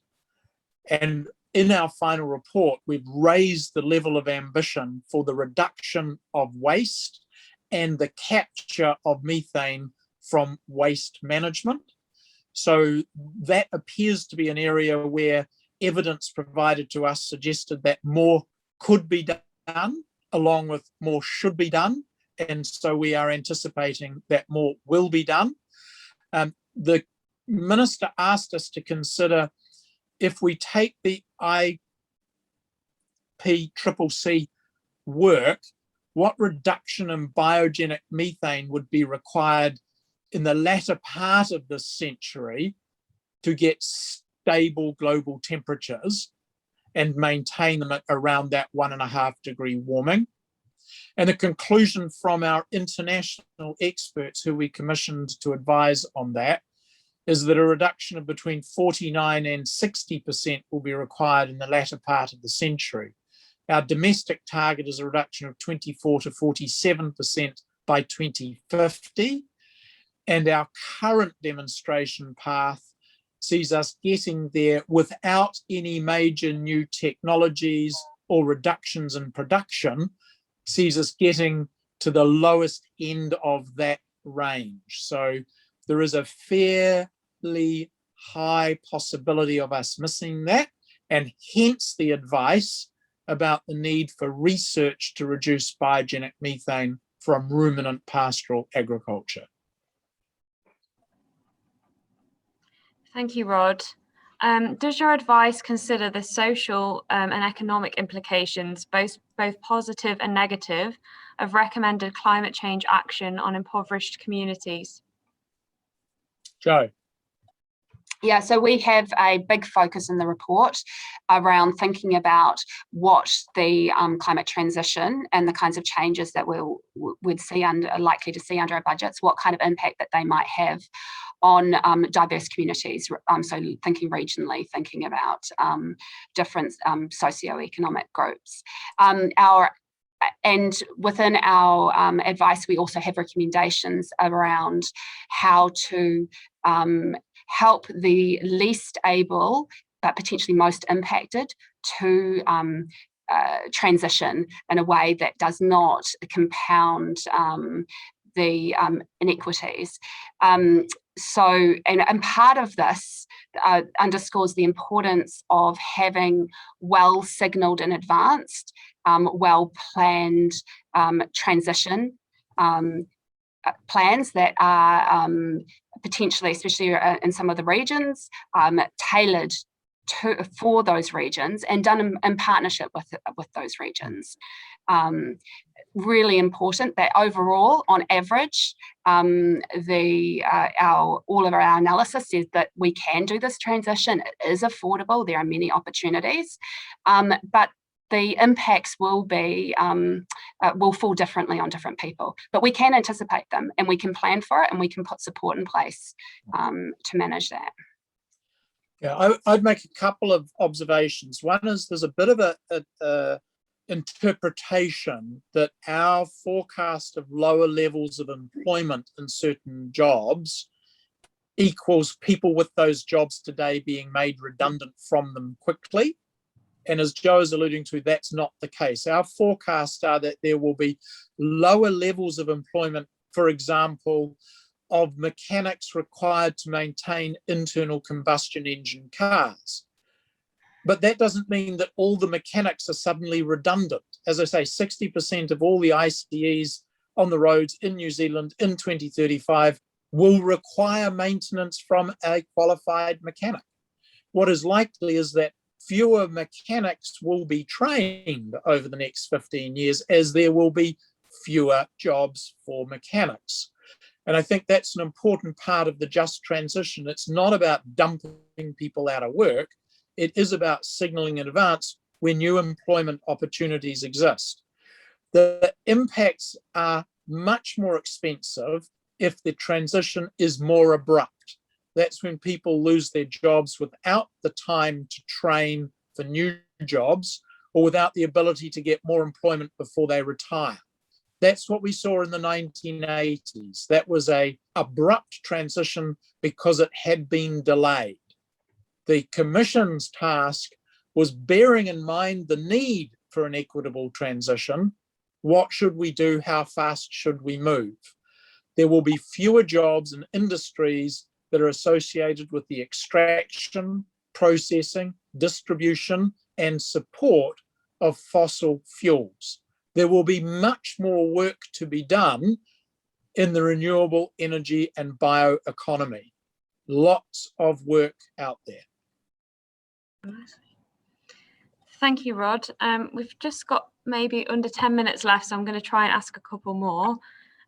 And in our final report, we've raised the level of ambition for the reduction of waste and the capture of methane from waste management. So that appears to be an area where evidence provided to us suggested that more could be done, along with more should be done. And so we are anticipating that more will be done. The Minister asked us to consider, if we take the IPCC work, what reduction in biogenic methane would be required in the latter part of this century to get stable global temperatures and maintain them at around that 1.5 degree warming. And the conclusion from our international experts who we commissioned to advise on that is that a reduction of between 49 and 60% will be required in the latter part of the century. Our domestic target is a reduction of 24 to 47% by 2050. And our current demonstration path sees us getting there without any major new technologies or reductions in production, sees us getting to the lowest end of that range. So there is a fairly high possibility of us missing that, and hence the advice about the need for research to reduce biogenic methane from ruminant pastoral agriculture. Thank you, Rod. Does your advice consider the social and economic implications, both positive and negative, of recommended climate change action on impoverished communities? Joe. Yeah, so we have a big focus in the report around thinking about what the climate transition and the kinds of changes that we'd see likely to see under our budgets, what kind of impact that they might have on diverse communities. So thinking regionally, thinking about different socioeconomic groups. And within our advice, we also have recommendations around how to help the least able but potentially most impacted to transition in a way that does not compound the inequities. So, and part of this underscores the importance of having well-signalled in advance, well-planned transition plans that are potentially, especially in some of the regions, tailored for those regions and done in partnership with those regions. Really important that overall, on average, all of our analysis says that we can do this transition. It is affordable. There are many opportunities, but the impacts will fall differently on different people. But we can anticipate them, and we can plan for it, and we can put support in place to manage that. Yeah, I'd make a couple of observations. One is there's a bit of a interpretation that our forecast of lower levels of employment in certain jobs equals people with those jobs today being made redundant from them quickly. And as Joe is alluding to, that's not the case. Our forecasts are that there will be lower levels of employment, for example, of mechanics required to maintain internal combustion engine cars. But that doesn't mean that all the mechanics are suddenly redundant. As I say, 60% of all the ICEs on the roads in New Zealand in 2035 will require maintenance from a qualified mechanic. What is likely is that fewer mechanics will be trained over the next 15 years as there will be fewer jobs for mechanics. And I think that's an important part of the just transition. It's not about dumping people out of work. It is about signalling in advance when new employment opportunities exist. The impacts are much more expensive if the transition is more abrupt. That's when people lose their jobs without the time to train for new jobs or without the ability to get more employment before they retire. That's what we saw in the 1980s. That was an abrupt transition because it had been delayed. The Commission's task was bearing in mind the need for an equitable transition. What should we do? How fast should we move? There will be fewer jobs and industries that are associated with the extraction, processing, distribution, and support of fossil fuels. There will be much more work to be done in the renewable energy and bioeconomy. Lots of work out there. Thank you, Rod. We've just got maybe under 10 minutes left, so I'm going to try and ask a couple more.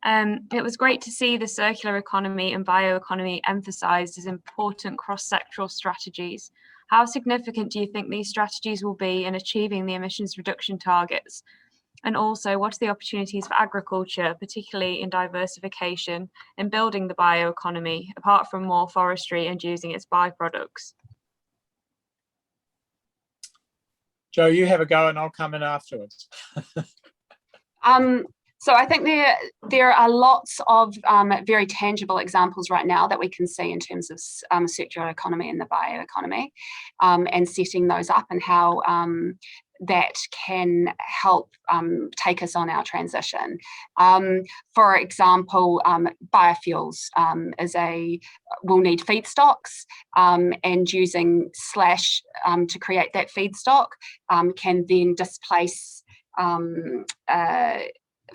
It was great to see the circular economy and bioeconomy emphasised as important cross-sectoral strategies. How significant do you think these strategies will be in achieving the emissions reduction targets? And also, what are the opportunities for agriculture, particularly in diversification and building the bioeconomy, apart from more forestry and using its byproducts? Joe, you have a go and I'll come in afterwards. So I think there are lots of very tangible examples right now that we can see in terms of circular economy and the bioeconomy, and setting those up and how that can help take us on our transition. For example, biofuels will need feedstocks, and using slash to create that feedstock can then displace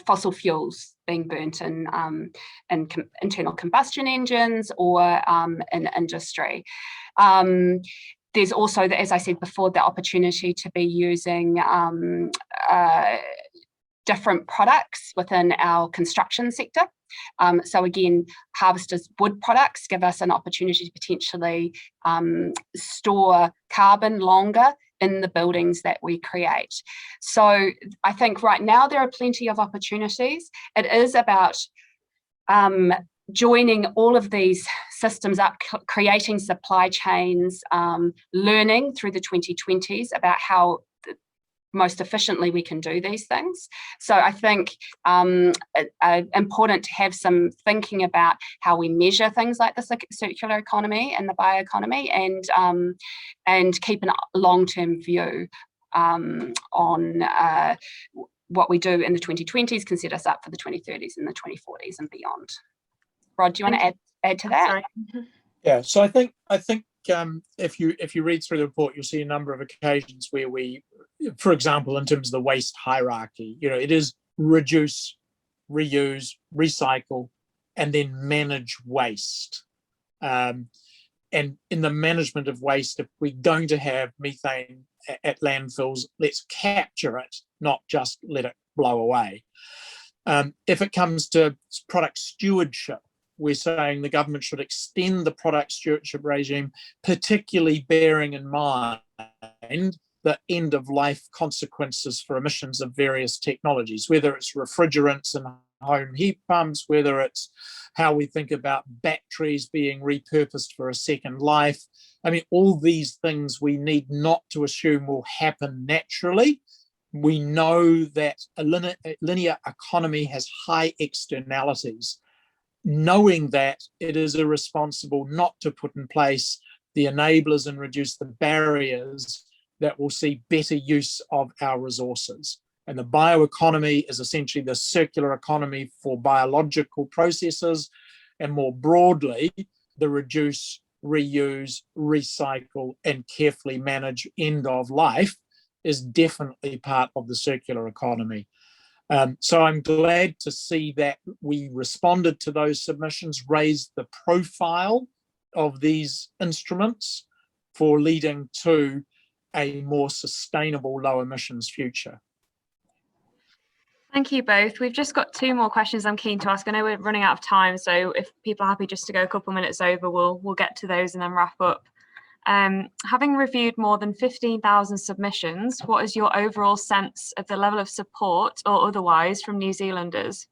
fossil fuels being burnt in internal combustion engines or in industry. There's also, as I said before, the opportunity to be using different products within our construction sector. So again, harvesters wood products give us an opportunity to potentially store carbon longer in the buildings that we create. So I think right now there are plenty of opportunities. It is about joining all of these systems up, creating supply chains, learning through the 2020s about how most efficiently we can do these things. So I think important to have some thinking about how we measure things like the circular economy and the bioeconomy, and keep a long-term view on what we do in the 2020s can set us up for the 2030s and the 2040s and beyond. Rod, do you want to add to that? Sorry. Yeah, so I think if you read through the report, you'll see a number of occasions where we, for example, in terms of the waste hierarchy, it is reduce, reuse, recycle, and then manage waste. And in the management of waste, if we're going to have methane at landfills, let's capture it, not just let it blow away. If it comes to product stewardship, we're saying the government should extend the product stewardship regime, particularly bearing in mind the end-of-life consequences for emissions of various technologies, whether it's refrigerants and home heat pumps, whether it's how we think about batteries being repurposed for a second life. I mean, all these things we need not to assume will happen naturally. We know that a linear economy has high externalities. Knowing that, it is irresponsible not to put in place the enablers and reduce the barriers that will see better use of our resources. And the bioeconomy is essentially the circular economy for biological processes, and more broadly, the reduce, reuse, recycle, and carefully manage end of life is definitely part of the circular economy. So I'm glad to see that we responded to those submissions, raised the profile of these instruments for leading to a more sustainable low emissions future. Thank you both. We've just got 2 more questions I'm keen to ask. I know we're running out of time, so if people are happy just to go a couple of minutes over, we'll get to those and then wrap up. Having reviewed more than 15,000 submissions, what is your overall sense of the level of support or otherwise from New Zealanders?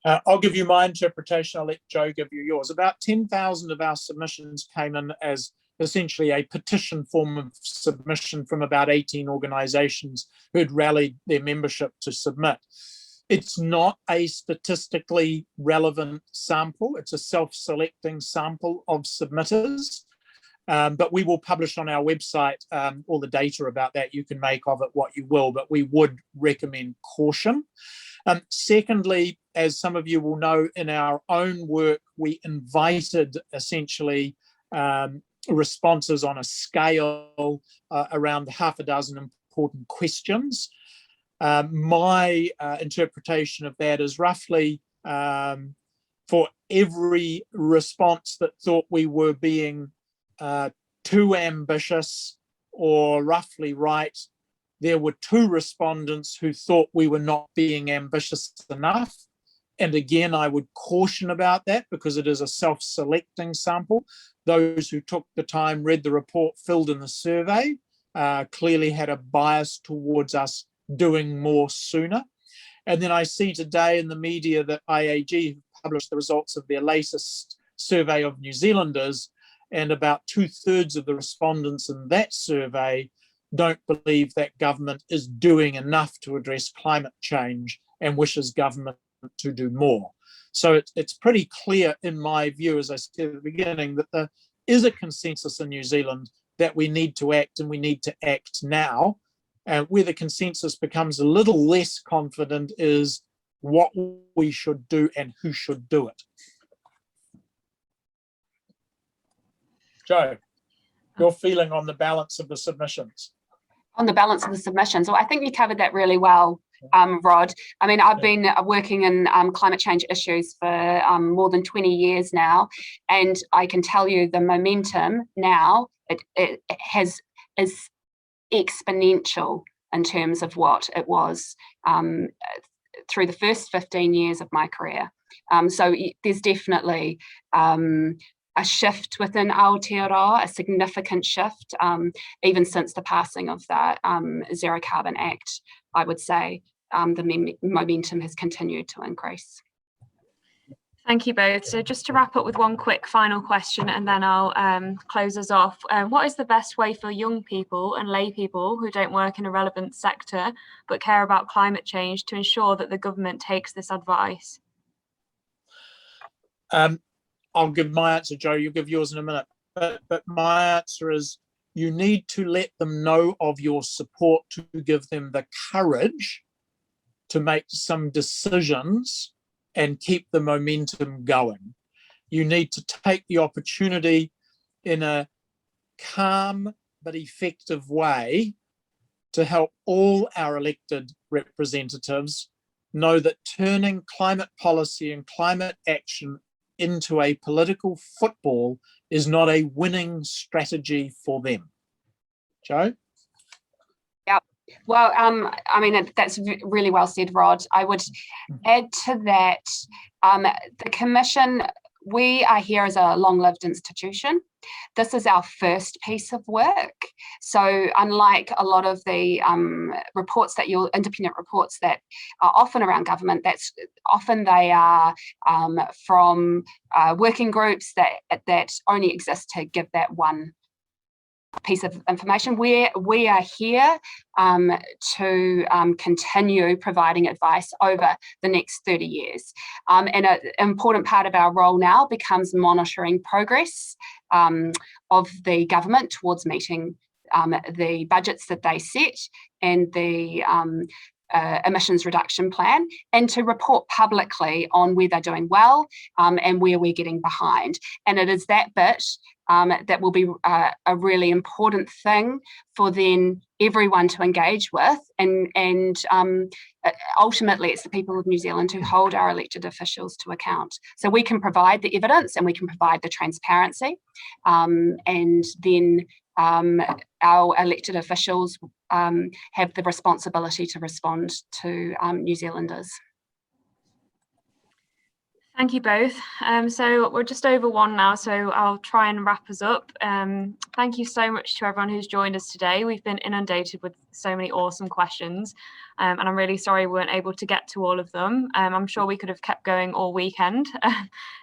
I'll give you my interpretation. I'll let Joe give you yours. About 10,000 of our submissions came in as essentially a petition form of submission from about 18 organisations who had rallied their membership to submit. It's not a statistically relevant sample. It's a self-selecting sample of submitters, but we will publish on our website all the data about that. You can make of it what you will, but we would recommend caution. Secondly, as some of you will know, in our own work, we invited essentially responses on a scale around half a dozen important questions. My interpretation of that is roughly for every response that thought we were being too ambitious or roughly right, there were 2 respondents who thought we were not being ambitious enough. And again, I would caution about that because it is a self-selecting sample. Those who took the time, read the report, filled in the survey, clearly had a bias towards us doing more sooner. And then I see today in the media that IAG published the results of their latest survey of New Zealanders, and about 2/3 of the respondents in that survey don't believe that government is doing enough to address climate change and wishes government to do more. So it's pretty clear in my view, as I said at the beginning, that there is a consensus in New Zealand that we need to act, and we need to act now. And where the consensus becomes a little less confident is what we should do and who should do it. Joe, your feeling on the balance of the submissions? On the balance of the submissions, well, I think you covered that really well, Rod. I mean, I've been working in climate change issues for more than 20 years now, and I can tell you the momentum now it is exponential in terms of what it was through the first 15 years of my career. So there's definitely a shift within Aotearoa, a significant shift, even since the passing of that Zero Carbon Act. I would say the momentum has continued to increase. Thank you both. So just to wrap up with one quick final question, and then I'll close us off. What is the best way for young people and lay people who don't work in a relevant sector but care about climate change to ensure that the government takes this advice? I'll give my answer, Joe. You'll give yours in a minute. But my answer is you need to let them know of your support to give them the courage to make some decisions and keep the momentum going. You need to take the opportunity in a calm but effective way to help all our elected representatives know that turning climate policy and climate action into a political football is not a winning strategy for them. Joe? Yep. Well, I mean, that's really well said, Rod. I would add to that, the Commission, we are here as a long-lived institution. This is our first piece of work. So unlike a lot of the reports that independent reports that are often around government, that's often they are from working groups that only exist to give that one piece of information. We are here to continue providing advice over the next 30 years. And an important part of our role now becomes monitoring progress of the government towards meeting the budgets that they set and the emissions reduction plan, and to report publicly on where they're doing well and where we're getting behind. And it is that bit that will be a really important thing for then everyone to engage with, and ultimately it's the people of New Zealand who hold our elected officials to account. So we can provide the evidence and we can provide the transparency, and then our elected officials have the responsibility to respond to New Zealanders. Thank you both. So we're just over one now, so I'll try and wrap us up. Thank you so much to everyone who's joined us today. We've been inundated with so many awesome questions, and I'm really sorry we weren't able to get to all of them. I'm sure we could have kept going all weekend.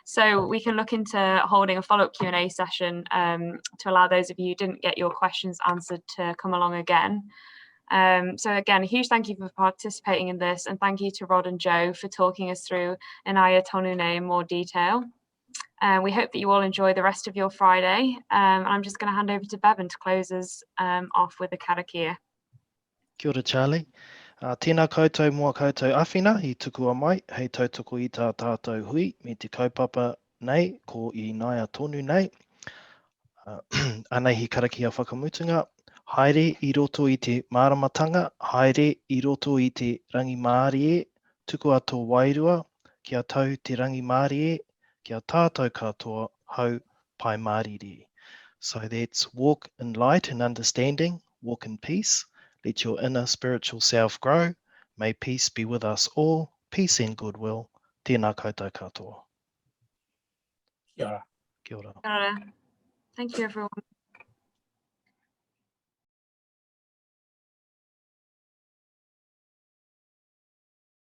So we can look into holding a follow-up Q&A session to allow those of you who didn't get your questions answered to come along again. So again, a huge thank you for participating in this, and thank you to Rod and Joe for talking us through Ināia tonu in more detail. We hope that you all enjoy the rest of your Friday. I'm just going to hand over to Bevan to close us off with a karakia. Kia ora, Charlie. Tēnā koutou mua koutou awhina I tuku a mai, hei tautoko I tā tātou hui, me te kaupapa nei, ko Ināia tonu nei. Anei hi karakia whakamutunga. Haere I roto I te māramatanga, haere I roto I te rangi Māori e, tuku ato wairua, kia tau te rangi Māori e, kia tātou katoa hau pai Māriri. So that's walk in light and understanding, walk in peace, let your inner spiritual self grow, may peace be with us all, peace and goodwill, tēnā koutou katoa. Kia ora. Kia ora. Thank you, everyone.